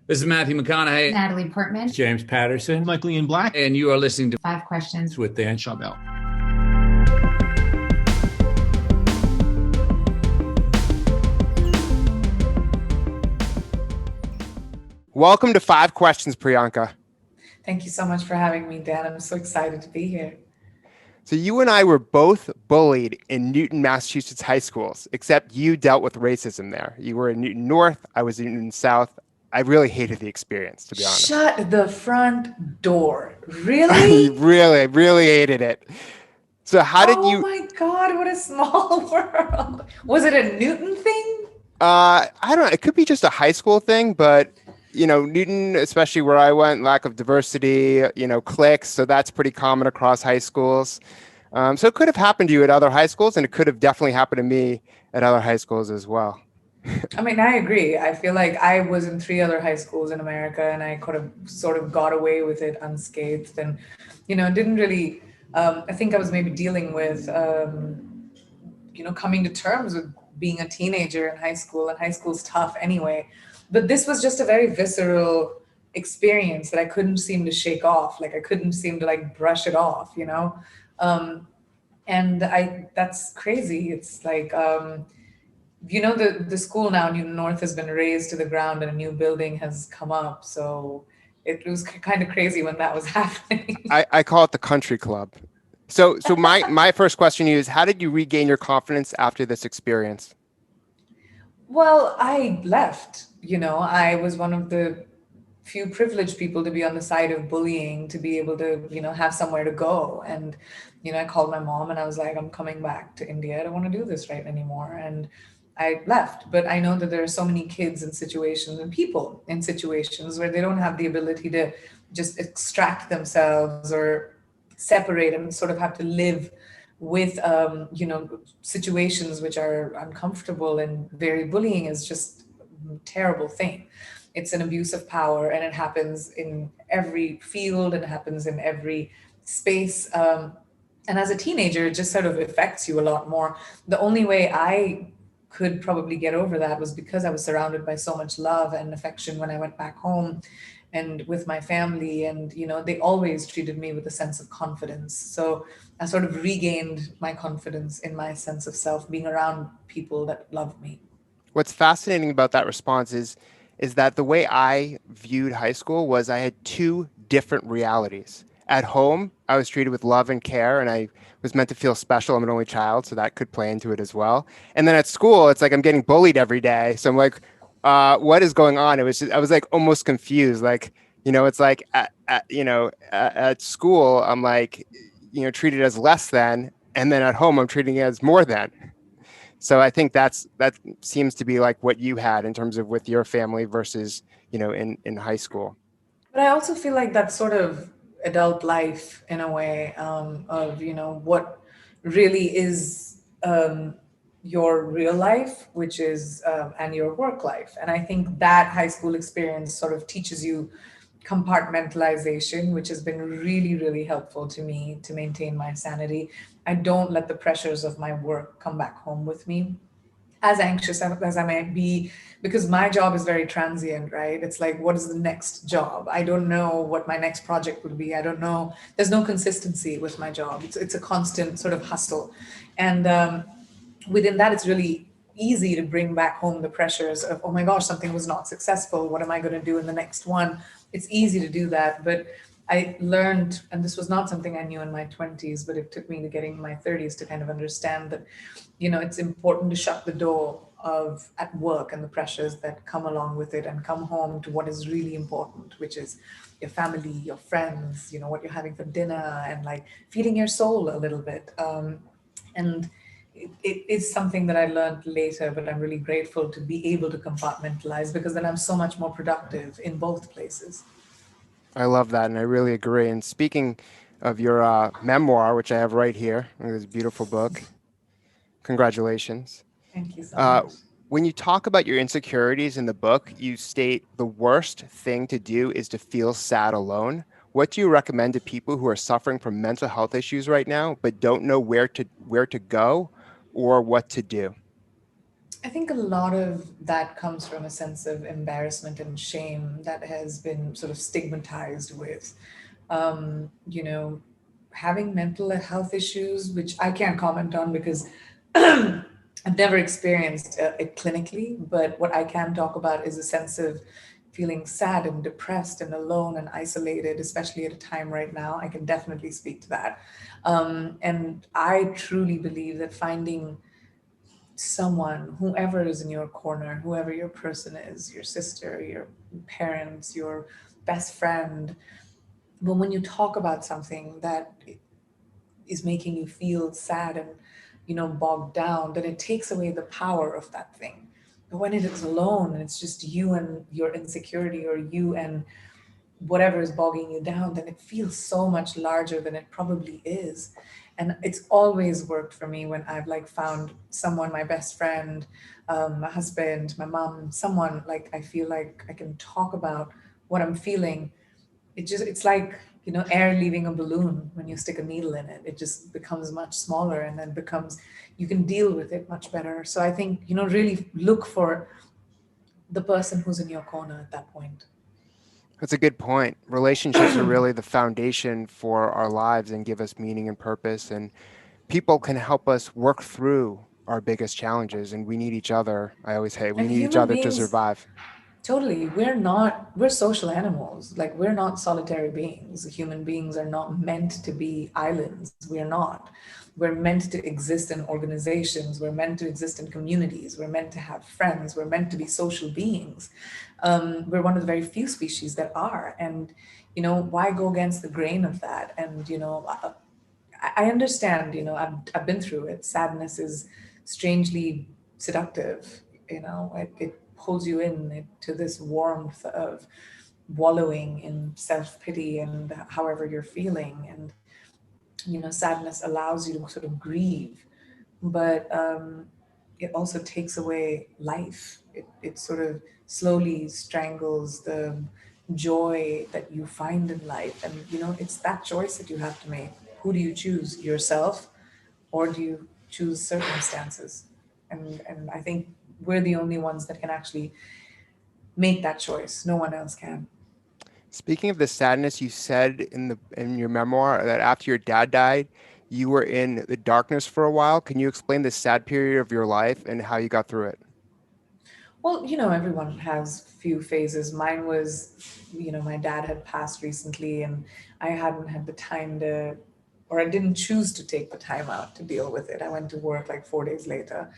This is Matthew McConaughey. Natalie Portman. James Patterson. Michael Ian Black. And you are listening to Five Questions with Dan Schawbel. Welcome to Five Questions, Priyanka. Thank you so much for having me, Dan. I'm so excited to be here. So you and I were both bullied in Newton, Massachusetts high schools, except you dealt with racism there. You were in Newton North, I was in Newton South. I really hated the experience, to be honest. Shut the front door. Really? really hated it. So how did you... Oh my God, what a small world. Was it a Newton thing? I don't know. It could be just a high school thing, but Newton, especially where I went, lack of diversity, cliques. So that's pretty common across high schools. So it could have happened to you at other high schools, and it could have definitely happened to me at other high schools as well. I mean, I agree. I feel like I was in 3 other high schools in America, and I could have sort of got away with it unscathed. And, didn't really, I think I was maybe dealing with, coming to terms with being a teenager in high school, and high school's tough anyway. But this was just a very visceral experience that I couldn't seem to shake off. Like I couldn't seem to brush it off, and that's crazy. It's like, the school now, Newton North, has been razed to the ground and a new building has come up. So it was kind of crazy when that was happening. I call it the country club. So my first question to you is, how did you regain your confidence after this experience? Well, I left. I was one of the few privileged people to be on the side of bullying, to be able to, have somewhere to go. And, I called my mom and I was like, I'm coming back to India. I don't want to do this right anymore. And I left. But I know that there are so many kids in situations and people in situations where they don't have the ability to just extract themselves or separate and sort of have to live with, situations which are uncomfortable, and very bullying is just a terrible thing. It's an abuse of power, and it happens in every field and it happens in every space. And as a teenager, it just sort of affects you a lot more. The only way I could probably get over that was because I was surrounded by so much love and affection when I went back home and with my family. And, they always treated me with a sense of confidence. So I sort of regained my confidence in my sense of self, being around people that love me. What's fascinating about that response is that the way I viewed high school was I had 2 different realities. At home, I was treated with love and care, and I was meant to feel special. I'm an only child, so that could play into it as well. And then at school, it's like I'm getting bullied every day. So I'm like, what is going on? I was like almost confused. Like, it's like at school, I'm like, treated as less than, and then at home, I'm treating it as more than. So I think that seems to be like what you had in terms of with your family versus, in high school. But I also feel like that's sort of adult life in a way, of, what really is your real life, which is, and your work life. And I think that high school experience sort of teaches you compartmentalization, which has been really, really helpful to me to maintain my sanity. I don't let the pressures of my work come back home with me, as anxious as I might be, because my job is very transient, right? It's like, what is the next job? I don't know what my next project would be. I don't know. There's no consistency with my job. It's a constant sort of hustle. And within that, it's really easy to bring back home the pressures of, oh my gosh, something was not successful. What am I going to do in the next one? It's easy to do that. But I learned, and this was not something I knew in my 20s, but it took me to getting my 30s to kind of understand that, it's important to shut the door of at work and the pressures that come along with it, and come home to what is really important, which is your family, your friends, what you're having for dinner, and like feeding your soul a little bit. And it is something that I learned later, but I'm really grateful to be able to compartmentalize, because then I'm so much more productive in both places. I love that, and I really agree. And speaking of your memoir, which I have right here, this beautiful book, congratulations. Thank you so much. When you talk about your insecurities in the book, you state the worst thing to do is to feel sad alone. What do you recommend to people who are suffering from mental health issues right now, but don't know where to go or what to do? I think a lot of that comes from a sense of embarrassment and shame that has been sort of stigmatized with, you know, having mental health issues, which I can't comment on because I've never experienced it clinically. But what I can talk about is a sense of feeling sad and depressed and alone and isolated, especially at a time right now. I can definitely speak to that. And I truly believe that finding someone, whoever is in your corner, whoever your person is, your sister, your parents, your best friend, but when you talk about something that is making you feel sad and bogged down, then it takes away the power of that thing. But when it is alone and it's just you and your insecurity, or you and whatever is bogging you down, then it feels so much larger than it probably is. And it's always worked for me when I've like found someone, my best friend, my husband, my mom, someone like I feel like I can talk about what I'm feeling. It's like air leaving a balloon. When you stick a needle in it, it just becomes much smaller, and then becomes, you can deal with it much better. So I think really look for the person who's in your corner at that point. That's a good point. Relationships are really the foundation for our lives and give us meaning and purpose. And people can help us work through our biggest challenges. And we need each other. I always say we And need each human other to beings, survive. totally, we're social animals. Like, we're not solitary beings. Human beings are not meant to be islands. We're not. We're meant to exist in organizations. We're meant to exist in communities. We're meant to have friends. We're meant to be social beings. We're one of the very few species that are. And why go against the grain of that? And I understand, I've been through it. Sadness is strangely seductive. It pulls you in to this warmth of wallowing in self-pity and however you're feeling. And, sadness allows you to sort of grieve, but it also takes away life. It sort of slowly strangles the joy that you find in life. And, it's that choice that you have to make. Who do you choose? Yourself, or do you choose circumstances? And I think we're the only ones that can actually make that choice. No one else can. Speaking of the sadness, you said in your memoir that after your dad died, you were in the darkness for a while. Can you explain the sad period of your life and how you got through it? Well, everyone has few phases. Mine was, my dad had passed recently, and I hadn't had the time to, or I didn't choose to take the time out to deal with it. I went to work like 4 days later.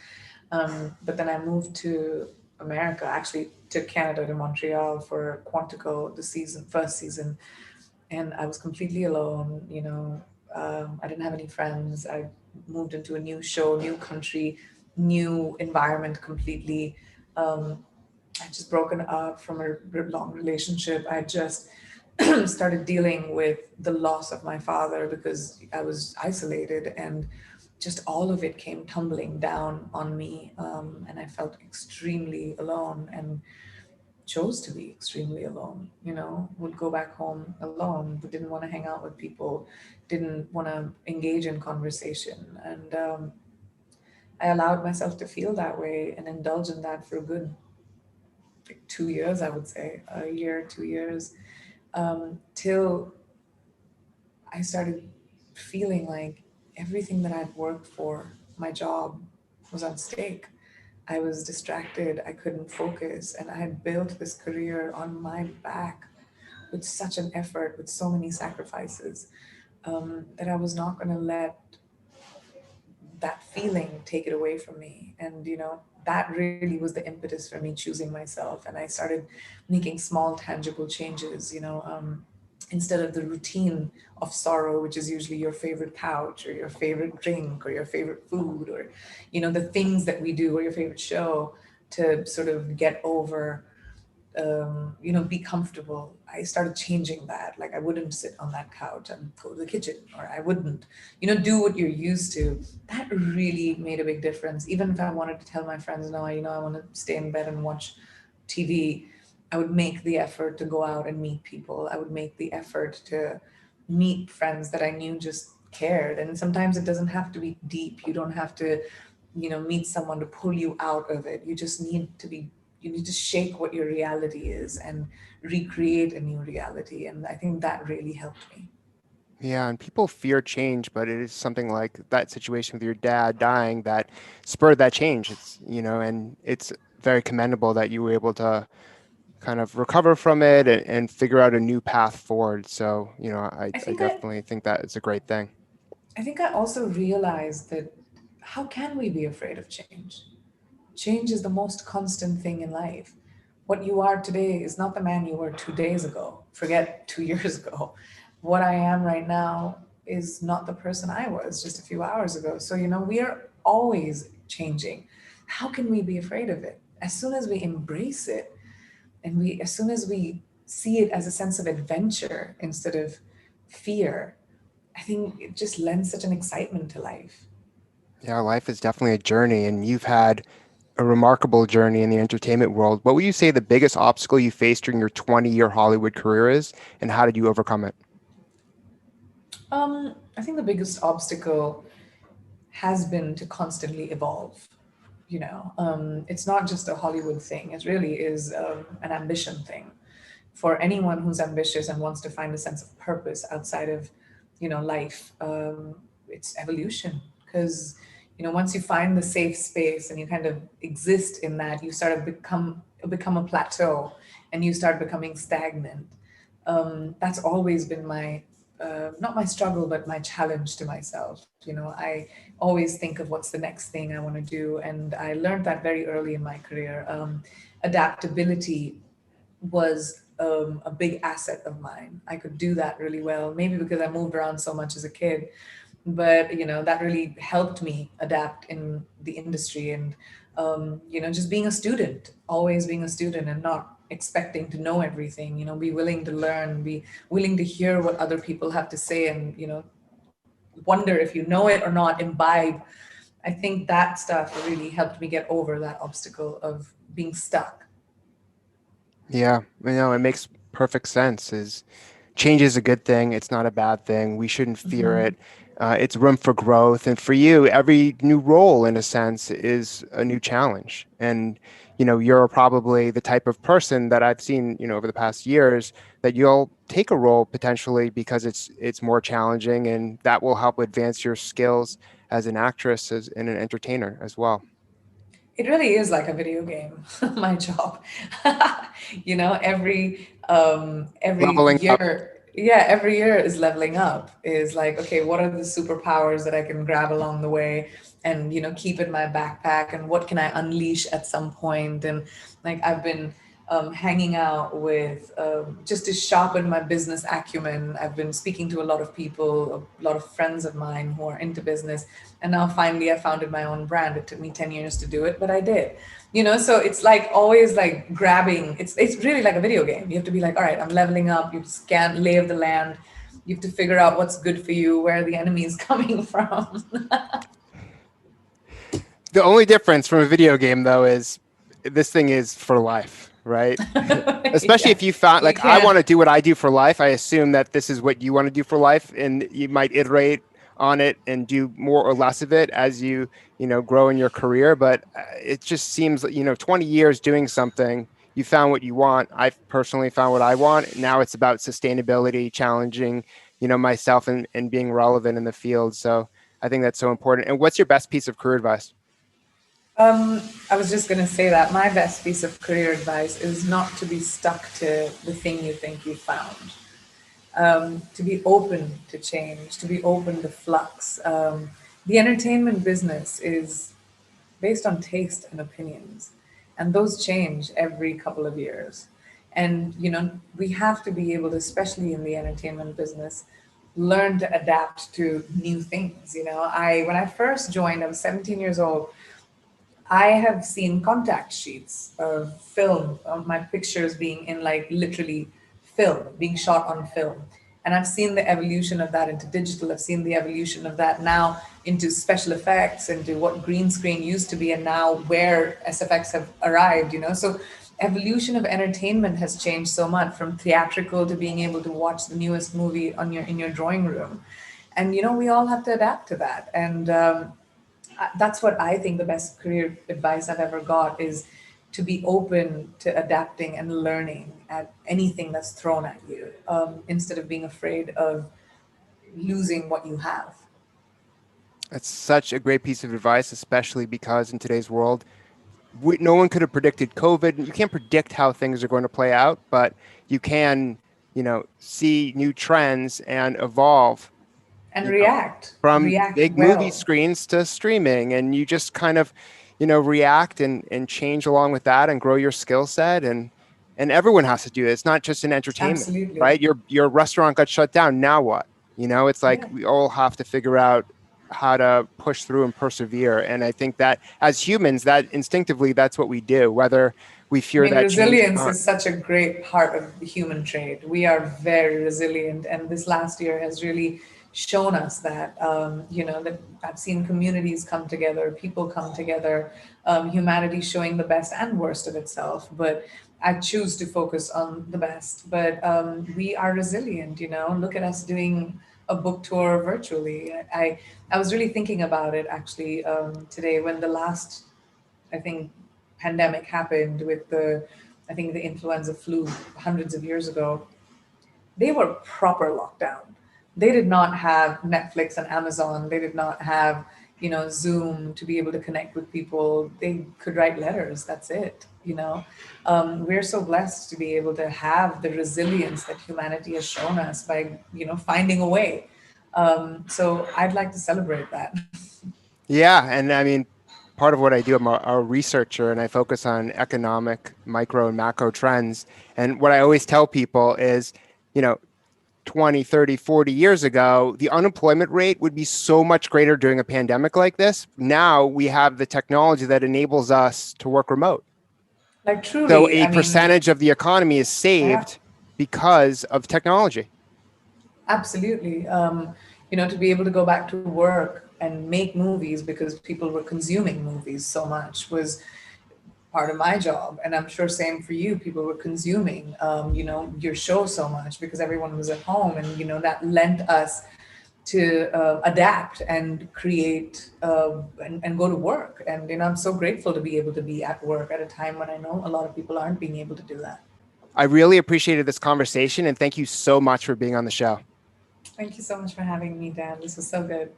But then I moved to America, actually to Canada, to Montreal for Quantico, the first season. And I was completely alone. I didn't have any friends. I moved into a new show, new country, new environment completely. I just broken up from a long relationship. I just started dealing with the loss of my father because I was isolated, and just all of it came tumbling down on me. And I felt extremely alone, and chose to be extremely alone. Would go back home alone, but didn't want to hang out with people, didn't want to engage in conversation. And I allowed myself to feel that way and indulge in that for a good, like, 2 years, I would say, a year, 2 years, till I started feeling like everything that I'd worked for, my job, was at stake. I was distracted, I couldn't focus, and I had built this career on my back with such an effort, with so many sacrifices, that I was not going to let that feeling take it away from me. And, that really was the impetus for me choosing myself. And I started making small, tangible changes, instead of the routine of sorrow, which is usually your favorite couch or your favorite drink or your favorite food, or, the things that we do, or your favorite show, to sort of get over, be comfortable. I started changing that. Like, I wouldn't sit on that couch and go to the kitchen, or I wouldn't, do what you're used to. That really made a big difference. Even if I wanted to tell my friends, no, I want to stay in bed and watch TV, I would make the effort to go out and meet people. I would make the effort to meet friends that I knew just cared. And sometimes it doesn't have to be deep. You don't have to meet someone to pull you out of it. You need to shake what your reality is and recreate a new reality. And I think that really helped me. Yeah, and people fear change, but it is something like that situation with your dad dying that spurred that change. And it's very commendable that you were able to kind of recover from it and figure out a new path forward. So, I I think I definitely think that it's a great thing. I think I also realized that how can we be afraid of change? Change is the most constant thing in life. What you are today is not the man you were 2 days ago. Forget 2 years ago. What I am right now is not the person I was just a few hours ago. So, we are always changing. How can we be afraid of it? As soon as we embrace it, as soon as we see it as a sense of adventure instead of fear, I think it just lends such an excitement to life. Yeah, life is definitely a journey, and you've had a remarkable journey in the entertainment world. What would you say the biggest obstacle you faced during your 20-year Hollywood career is, and how did you overcome it? I think the biggest obstacle has been to constantly evolve. It's not just a Hollywood thing. It really is an ambition thing for anyone who's ambitious and wants to find a sense of purpose outside of, life. It's evolution because, once you find the safe space and you kind of exist in that, you start to become a plateau and you start becoming stagnant. That's always been my not my struggle, but my challenge to myself. I always think of what's the next thing I want to do, and I learned that very early in my career. Adaptability was a big asset of mine. I could do that really well, maybe because I moved around so much as a kid, but that really helped me adapt in the industry. And just being a student, always being a student and not expecting to know everything. Be willing to learn, be willing to hear what other people have to say, and wonder if you know it or not, imbibe. I think that stuff really helped me get over that obstacle of being stuck. Yeah, it makes perfect sense. Is change is a good thing. It's not a bad thing. We shouldn't fear it. It's room for growth. And for you, every new role, in a sense, is a new challenge. And, you're probably the type of person that I've seen, over the past years that you'll take a role potentially because it's more challenging, and that will help advance your skills as an actress and an entertainer as well. It really is like a video game, my job. Every Leveling up. year, yeah, every year is leveling up. Is like, okay, what are the superpowers that I can grab along the way and keep in my backpack, and what can I unleash at some point? And like I've been hanging out with just to sharpen my business acumen. I've been speaking to a lot of people, a lot of friends of mine who are into business. And now finally I founded my own brand. It took me 10 years to do it, but I did. So it's like always like grabbing, it's really like a video game. You have to be like, all right, I'm leveling up. You scan, lay of the land. You have to figure out what's good for you, where the enemy is coming from. The only difference from a video game, though, is this thing is for life, right? Especially Yeah, if you found, you like, I want can't. to do what I do for life. I assume that this is what you want to do for life, and you might iterate on it and do more or less of it as grow in your career. But it just seems that, 20 years doing something, you found what you want. I've personally found what I want. Now it's about sustainability, challenging, myself and being relevant in the field. So I think that's so important. And what's your best piece of career advice? I was just going to say that my best piece of career advice is not to be stuck to the thing you think you found. To be open to change, to be open to flux. The entertainment business is based on taste and opinions, and those change every couple of years. And we have to be able to, especially in the entertainment business, learn to adapt to new things. I when I first joined, I was 17 years old. I have seen contact sheets of film, of my pictures being in like literally film, being shot on film. And I've seen the evolution of that into digital. I've seen the evolution of that now into special effects, into what green screen used to be, and now where SFX have arrived, So evolution of entertainment has changed so much, from theatrical to being able to watch the newest movie in your drawing room. And we all have to adapt to that. And that's what I think the best career advice I've ever got is to be open to adapting and learning at anything that's thrown at you, instead of being afraid of losing what you have. That's such a great piece of advice, especially because in today's world, no one could have predicted COVID. You can't predict how things are going to play out, but you can, see new trends and evolve, And you know, from react big movie well. screens to streaming. And you just kind of, react and change along with that and grow your skill set. And everyone has to do it. It's not just in entertainment, Absolutely. right? Your restaurant got shut down. Now what? It's like Yeah. we all have to figure out how to push through and persevere. And I think that as humans, that instinctively, that's what we do, whether we I fear mean, that change or resilience not. is such a great part of the human trait. We are very resilient, and this last year has really shown us that. That I've seen communities come together, people come together, humanity showing the best and worst of itself. But I choose to focus on the best. But we are resilient. Look at us doing a book tour virtually. I was really thinking about it actually today when the last, I think, pandemic happened with I think the influenza flu hundreds of years ago. They were proper lockdown. They did not have Netflix and Amazon. They did not have, Zoom to be able to connect with people. They could write letters. That's it. We're so blessed to be able to have the resilience that humanity has shown us by, finding a way. So I'd like to celebrate that. Yeah. And I mean, part of what I do, I'm a researcher and I focus on economic, micro and macro trends. And what I always tell people is, you know, 20, 30, 40 years ago, the unemployment rate would be so much greater during a pandemic like this. Now we have the technology that enables us to work remote. Like So truly, a I mean, percentage of the economy is yeah. saved because of technology. Absolutely. To be able to go back to work and make movies because people were consuming movies so much was part of my job. And I'm sure same for you. People were consuming, your show so much because everyone was at home, and that lent us to adapt and create and go to work. And I'm so grateful to be able to be at work at a time when I know a lot of people aren't being able to do that. I really appreciated this conversation and thank you so much for being on the show. Thank you so much for having me, Dan. This was so good.